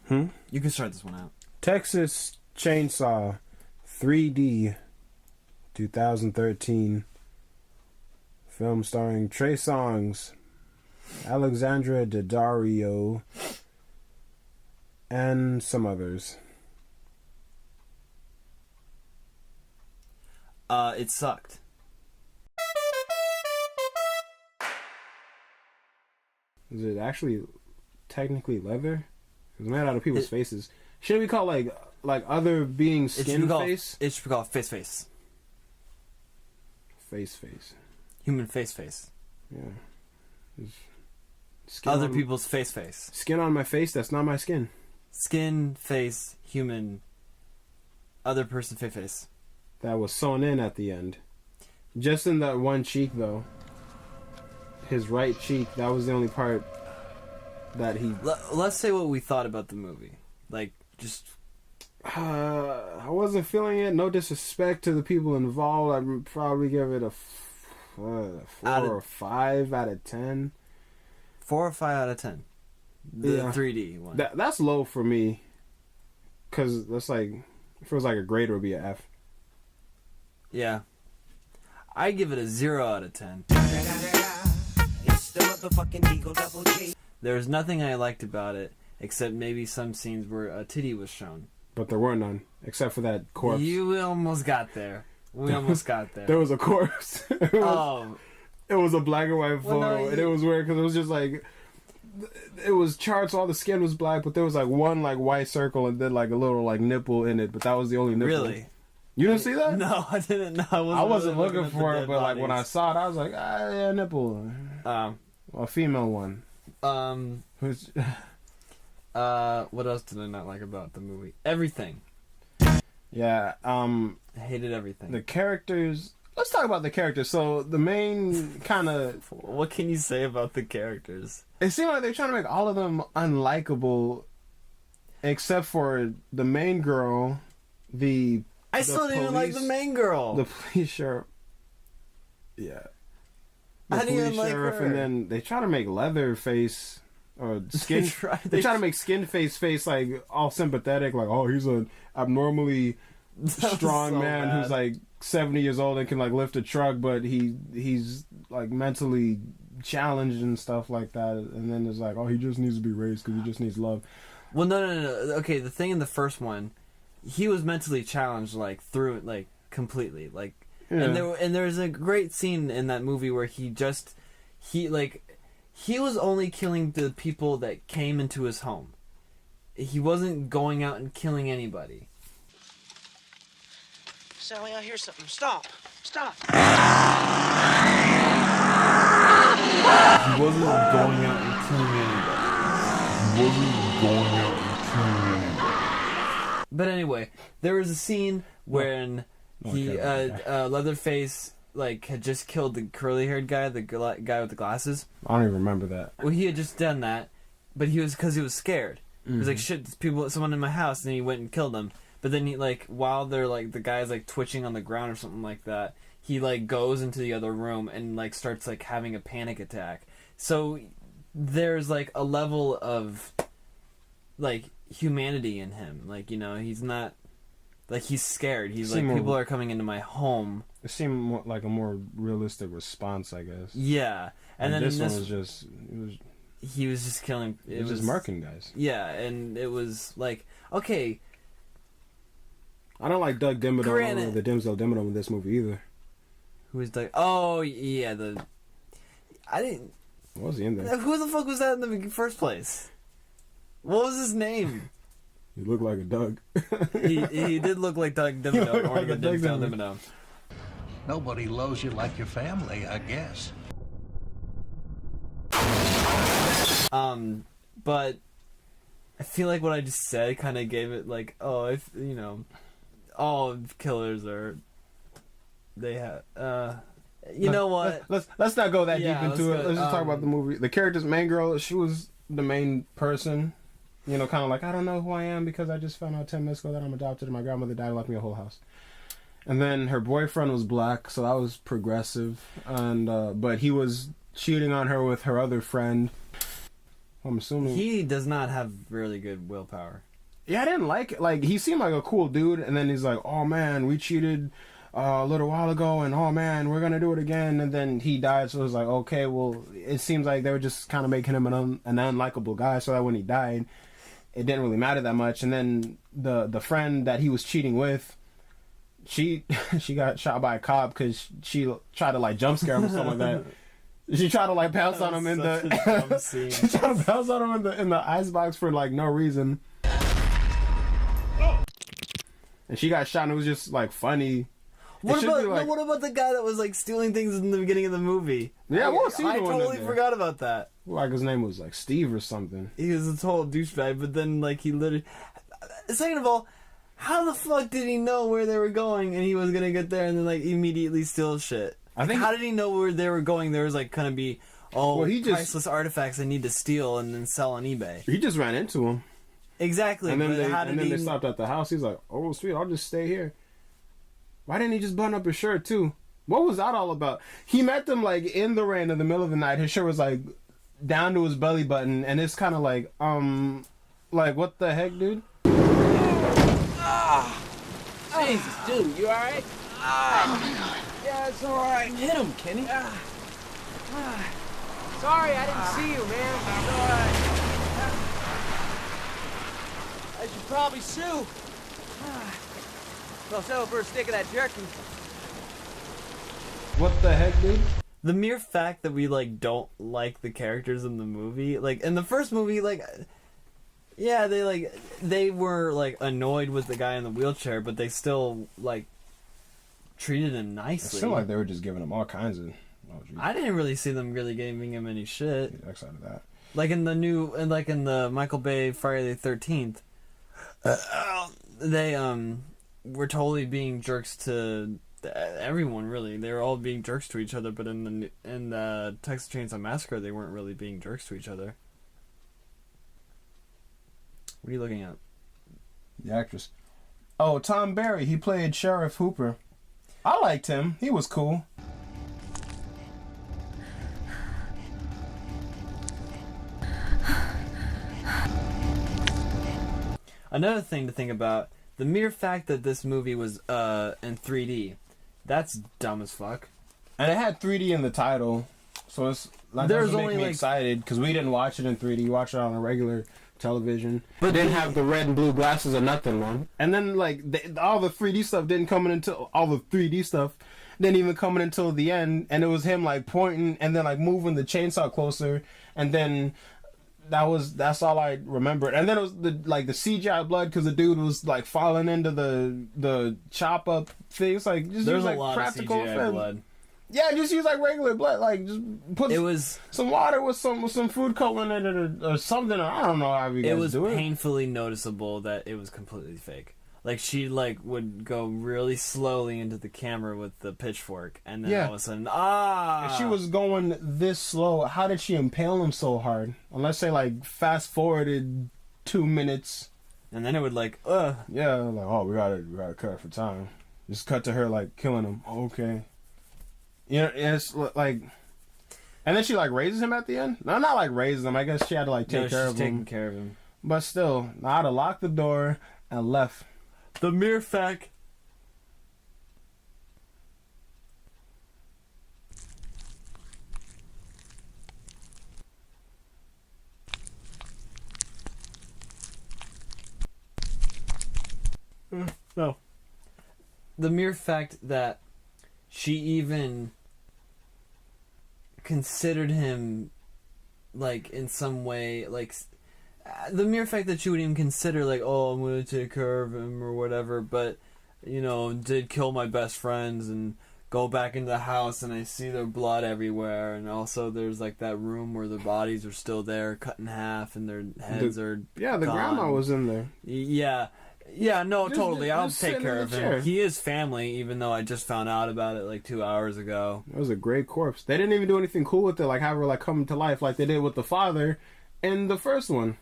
You can start this one out. Texas Chainsaw 3D 2013. Film starring Trey Songz, Alexandra Daddario, and some others. It sucked. Is it actually technically leather? It's made out of people's faces. Shouldn't we call like other beings skin face? It should be called face face. Face. Human face. Yeah. Other people's face. Skin on my face, that's not my skin. Skin, face, human, other person face. That was sewn in at the end. Just in that one cheek, though. His right cheek, that was the only part that he... Let's say what we thought about the movie. Like, just... I wasn't feeling it. No disrespect to the people involved. I'd probably give it a 4 or 5 out of 10. 4 or 5 out of 10. The 3D one. That's low for me. Because that's like... If it was like a grade, it would be an F. Yeah. I give it a 0 out of 10. There's nothing I liked about it, except maybe some scenes where a titty was shown. But there were none, except for that corpse. You almost got there. We almost got there. There was a corpse. It was a black and white photo, and it was weird because it was just like... It was charts, all the skin was black, but there was like one like white circle and then like a little like nipple in it, but that was the only nipple. Really? You didn't see that? No, I didn't know. I wasn't really looking for it, but like when I saw it, I was like, yeah, nipple. A female one. What else did I not like about the movie? Everything. Yeah, I hated everything. The characters... Let's talk about the characters. So, the main kind of... What can you say about the characters? It seemed like they're trying to make all of them unlikable, except for the main girl, I still didn't even like the main girl. The police sheriff. Yeah. I didn't even like her. And then they try to make Leatherface... Or skin... they try to make Skin Face like all sympathetic, like, oh, he's an abnormally strong man who's like 70 years old and can like lift a truck, but he's like mentally challenged and stuff like that. And then it's like, oh, he just needs to be raised because he just needs love. Well, no. Okay, the thing in the first one, he was mentally challenged like through it, like completely, like. Yeah. And there's a great scene in that movie where he was only killing the people that came into his home. He wasn't going out and killing anybody. Sally, I hear something. Stop. He wasn't going out and killing anybody. But anyway, there was a scene when Leatherface had just killed the curly-haired guy, the guy with the glasses. I don't even remember that. Well, he had just done that, but he was scared. Mm-hmm. He was like, shit, someone in my house, and he went and killed them. But then he, while they're, the guy's, twitching on the ground or something like that, he, goes into the other room and, starts, having a panic attack. So there's, a level of, humanity in him. He's not... he's scared. He's people are coming into my home. It seemed more like a more realistic response, I guess. Yeah. And then this one was just... He was just killing... It was just marking guys. Yeah, and it was okay... I don't like Doug Dimmadome or the Denzel Dimmadome in this movie either. Who is Doug? Oh, yeah, I didn't... What was he in there? Who the fuck was that in the first place? What was his name? He looked like a Doug. he did look like Doug Dimmadome, or the Denzel Dimmadome. Nobody loves you like your family, I guess. But I feel like what I just said kind of gave it all killers are... They have... You know what? Let's not go that deep into it. Let's just talk about the movie. The character's main girl, she was the main person. You know, kind of I don't know who I am because I just found out 10 minutes ago that I'm adopted and my grandmother died and left me a whole house. And then her boyfriend was black, so that was progressive. And but he was cheating on her with her other friend. I'm assuming he does not have really good willpower. Yeah, I didn't like it. Like, he seemed like a cool dude, and then he's like, "Oh man, we cheated a little while ago, and oh man, we're gonna do it again." And then he died, so it was like, okay, well, it seems like they were just kind of making him an unlikable guy, so that when he died, it didn't really matter that much. And then the friend that he was cheating with, she got shot by a cop because she tried to like jump scare him or something like that. She tried to like pounce on him in the she tried to pounce on him in the icebox for like no reason. And she got shot, and it was just like funny. What about the guy that was like stealing things in the beginning of the movie? Yeah, I totally forgot about that. Like, his name was like Steve or something. He was a total douchebag, but then like he literally. Second of all, how the fuck did he know where they were going and he was gonna get there and then like immediately steal shit? I think. How did he know where they were going? There was like gonna be priceless artifacts they need to steal and then sell on eBay. He just ran into him. Exactly. And then they stopped at the house. He's like, "Oh, sweet, I'll just stay here." Why didn't he just button up his shirt too? What was that all about? He met them like in the rain in the middle of the night. His shirt was like down to his belly button, and it's kind of like what the heck, dude? Jesus, dude, you alright? Oh my God. Yeah, it's alright. Hit him, Kenny. Sorry, I didn't see you, man. It's alright. I should probably sue. Well, so for a stick of that jerky. What the heck, dude? The mere fact that we like don't like the characters in the movie, like in the first movie, like yeah, they were like annoyed with the guy in the wheelchair, but they still like treated him nicely. It seemed like they were just giving him all kinds of. Oh, I didn't really see them really giving him any shit. Get excited of that. Like in the Michael Bay Friday the 13th, they were totally being jerks to everyone. Really, they were all being jerks to each other. But in the Texas Chainsaw Massacre, they weren't really being jerks to each other. What are you looking at? The actress. Oh, Tom Berry. He played Sheriff Hooper. I liked him. He was cool. Another thing to think about, the mere fact that this movie was in 3D, that's dumb as fuck. And it had 3D in the title, so it's like that doesn't make me excited because we didn't watch it in 3D. We watched it on a regular television, but didn't have the red and blue glasses or nothing, man. And then like all the 3D stuff didn't come in until didn't even come in until the end, and it was him like pointing and then like moving the chainsaw closer, and then. That's all I remembered. And then it was the CGI blood because the dude was like falling into the chop up thing. It's like just there's use like a lot practical of CGI blood. Yeah, just use like regular blood. Like just put some water with some food coloring in it or something. I don't know how you guys do it. It was painfully noticeable that it was completely fake. Like she would go really slowly into the camera with the pitchfork, and then all of a sudden, If she was going this slow, how did she impale him so hard? Unless they like fast forwarded 2 minutes, and then it would yeah, like we gotta cut it for time. Just cut to her like killing him. Okay, it's like, and then she like raises him at the end. No, not like raises him. I guess she had to like take care of him. Taking care of him, but still, I'd have locked the door and left. The mere fact. No. The mere fact that she even considered him, like, in some way, like... The mere fact that she would even consider, like, oh, I'm going to take care of him or whatever, but, did kill my best friends and go back into the house and I see their blood everywhere, and also there's, like, that room where their bodies are still there, cut in half, and their heads are Yeah, the gone. grandma was in there. Yeah. Yeah, no, totally. I'll take care of him. Chair. He is family, even though I just found out about it, like, 2 hours ago. It was a great corpse. They didn't even do anything cool with it, like have her, like, come to life like they did with the father in the first one.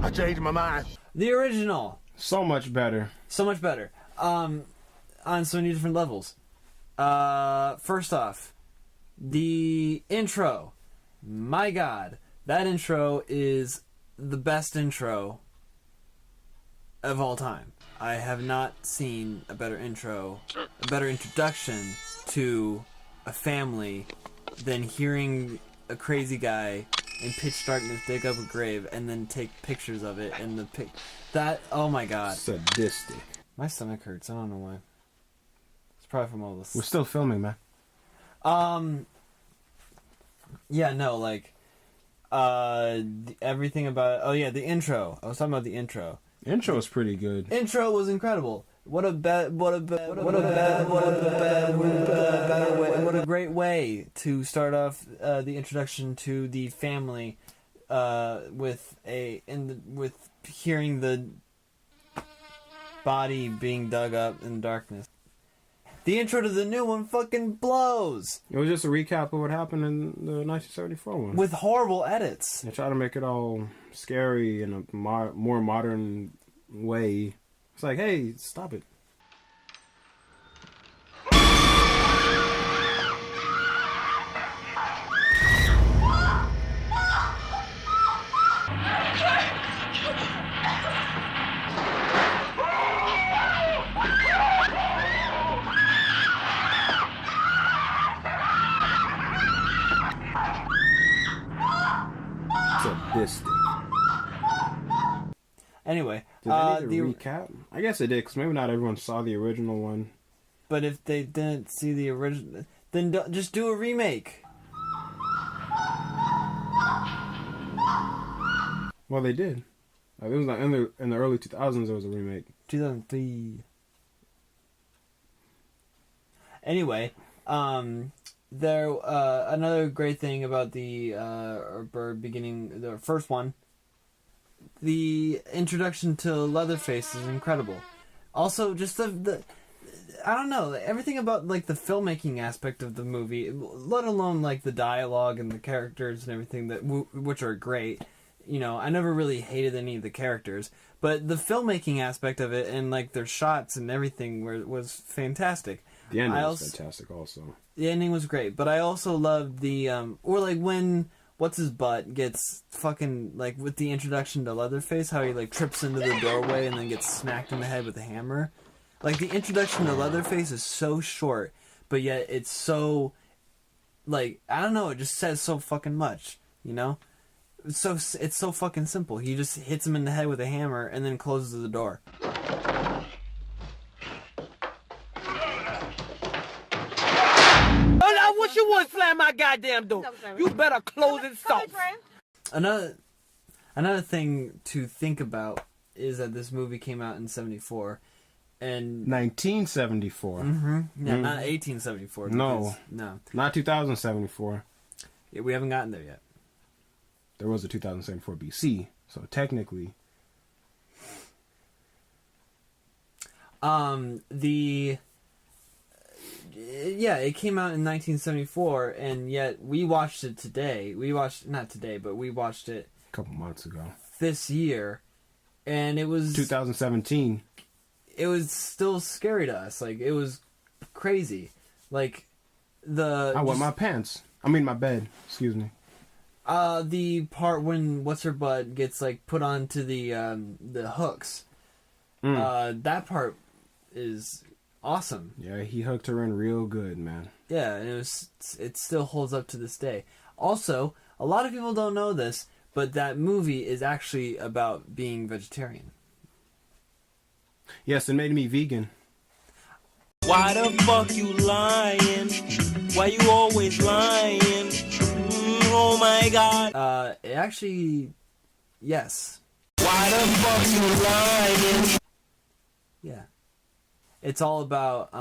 I changed my mind. The original. So much better. So much better. On so many different levels. First off, the intro. My God, that intro is the best intro of all time. I have not seen a better intro, a better introduction to a family than hearing a crazy guy in pitch darkness dig up a grave and then take pictures of it and that, oh my God. Sadistic. My stomach hurts. I don't know why. It's probably from all this. We're still filming, man. Yeah, no, like, everything about it. Oh yeah, the intro. I was talking about the intro. Intro was pretty good. Intro was incredible. What a great way to start off the introduction to the family with hearing the body being dug up in darkness. The intro to the new one fucking blows. It was just a recap of what happened in the 1974 one. With horrible edits. They try to make it all scary in a more modern way. It's like, hey, stop it. Sadistic. Anyway, did they need to recap? I guess it did, because maybe not everyone saw the original one. But if they didn't see the original, then just do a remake. Well, they did. It was not in the early 2000s. There was a remake. 2003. Anyway, there another great thing about the beginning, the first one. The introduction to Leatherface is incredible. Also, just the I don't know, everything about like the filmmaking aspect of the movie, let alone like the dialogue and the characters and everything which are great. You know, I never really hated any of the characters, but the filmmaking aspect of it and like their shots and everything was fantastic. The ending was fantastic also. The ending was great, but I also loved the or like when what's his butt gets fucking like with the introduction to Leatherface, how he like trips into the doorway and then gets smacked in the head with a hammer. Like the introduction to Leatherface is so short, but yet it's so like I don't know, it just says so fucking much, you know? It's so fucking simple. He just hits him in the head with a hammer and then closes the door. I wish you wouldn't slam my goddamn door. You better close it soft. Another thing to think about is that this movie came out in 74. And 1974. Mm-hmm. Yeah, not 1874. No. Not 2074. Yeah, we haven't gotten there yet. There was a 2074 BC, so technically. It came out in 1974, and yet we watched it today. We watched it A couple months ago. This year, and it was 2017. It was still scary to us. Like, it was crazy. Like, I wet my pants. I mean, my bed. Excuse me. The part when what's-her-butt gets, like, put onto the hooks. That part is awesome. Yeah, he hooked her in real good, man. Yeah, and it still holds up to this day. Also, a lot of people don't know this, but that movie is actually about being vegetarian. Yes, it made me vegan. Why the fuck you lying? Why you always lying? Oh my God. Actually, yes. Why the fuck you lying? Yeah. It's all about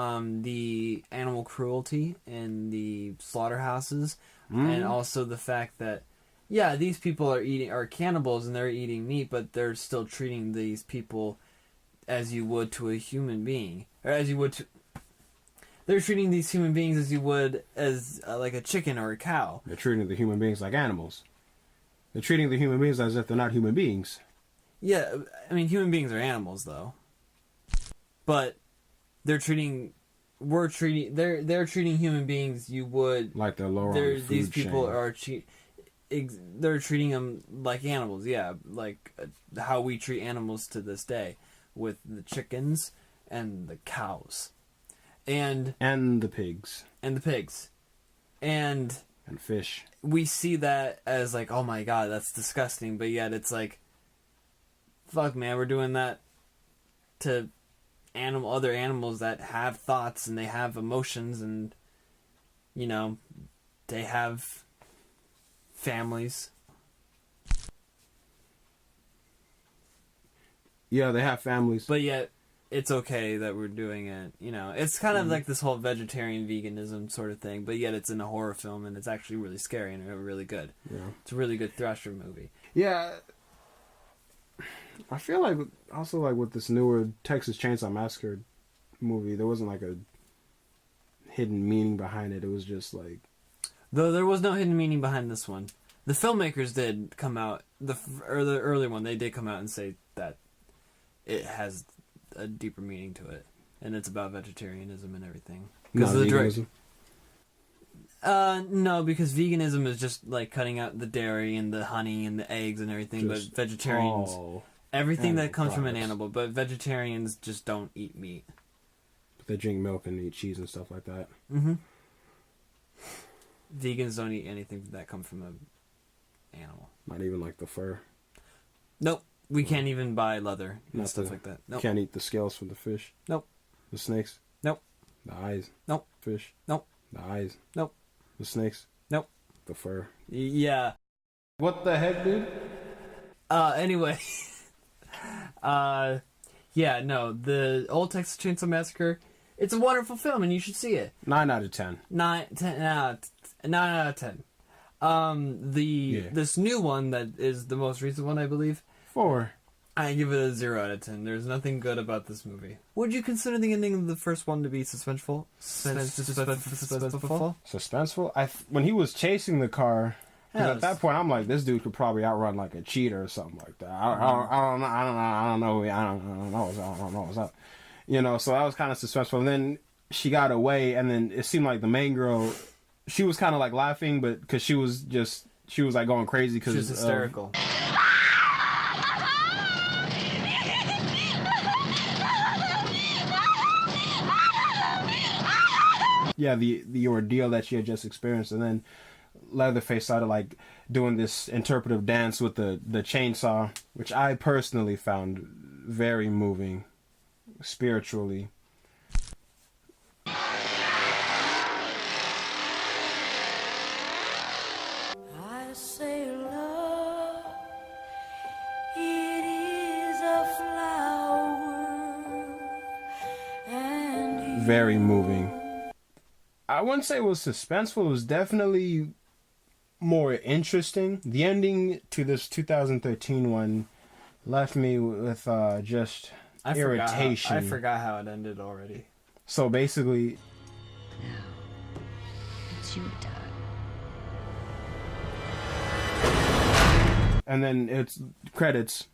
the animal cruelty in the slaughterhouses, and also the fact that, yeah, these people are cannibals and they're eating meat, but they're still treating these people as you would to a human being, or as you would to. They're treating these human beings as you would as like a chicken or a cow. They're treating the human beings like animals. They're treating the human beings as if they're not human beings. Yeah, I mean, human beings are animals, though. But they're treating human beings you would like they're lower on the food these people chain. They're treating them like animals, yeah, like how we treat animals to this day with the chickens and the cows and the pigs and fish. We see that as like, oh my god, that's disgusting, but yet it's like, fuck man, we're doing that to other animals that have thoughts and they have emotions and, you know, they have families. Yeah, they have families. But yet, it's okay that we're doing it. You know, it's kind of like this whole vegetarian veganism sort of thing, but yet it's in a horror film and it's actually really scary and really good. Yeah. It's a really good thrasher movie. Yeah. I feel like also like with this newer Texas Chainsaw Massacre movie, there wasn't like a hidden meaning behind it. It was just like... Though there was no hidden meaning behind this one. The filmmakers did come out, the early one, they did come out and say that it has a deeper meaning to it. And it's about vegetarianism and everything. Not veganism? No, because veganism is just like cutting out the dairy and the honey and the eggs and everything, but vegetarians... Everything that comes from an animal, but vegetarians just don't eat meat. But they drink milk and eat cheese and stuff like that. Mm-hmm. Vegans don't eat anything that comes from an animal. Not even like the fur? Nope. We can't even buy leather and stuff like that. Nope. Can't eat the scales from the fish? Nope. The snakes? Nope. The eyes? Nope. Fish? Nope. The eyes? Nope. The snakes? Nope. The fur? Yeah. What the heck, dude? Anyway... yeah, no, the old Texas Chainsaw Massacre, it's a wonderful film and you should see it. 9 out of 10. 9 out of 10. This new one that is the most recent one, I believe. 4. I give it a 0 out of 10. There's nothing good about this movie. Would you consider the ending of the first one to be suspenseful? Suspenseful? When he was chasing the car... At that point, I'm like, this dude could probably outrun like a cheetah or something like that. I don't know what's up. You know, so that was kind of suspenseful. And then she got away, and then it seemed like the main girl, she was kind of like laughing, but because she was like going crazy because she was hysterical. Yeah, the ordeal that she had just experienced, and then Leatherface started like doing this interpretive dance with the chainsaw, which I personally found very moving spiritually. I say love, it is a flower, and very moving. I wouldn't say it was suspenseful. It was definitely more interesting. The ending to this 2013 one left me with just irritation. I forgot how it ended already. So basically... Now, it's your turn. And then it's credits.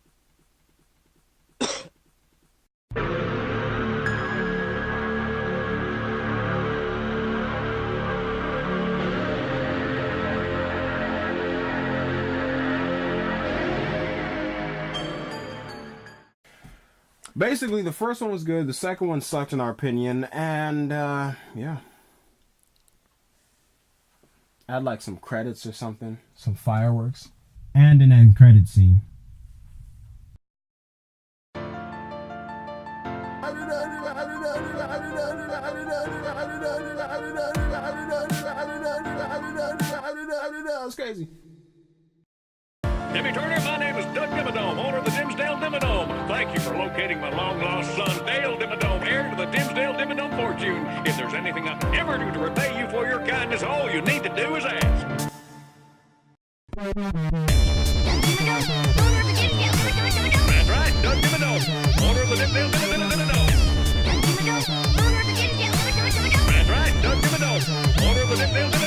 Basically, the first one was good, the second one sucked in our opinion, and, yeah. Add, like, some credits or something. Some fireworks. And an end credit scene. That's crazy. Jimmy Turner, my name is Doug Dimmadome, owner of the Dimsdale Dimmadome. Thank you for locating my long-lost son, Dale Dimmadome, heir to the Dimsdale Dimmadome fortune. If there's anything I can ever do to repay you for your kindness, all you need to do is ask. That's right, Doug Dimmadome, owner of the Dimsdale Dimmadome. That's right, Doug Dimmadome, owner of the Dimsdale Dimmadome.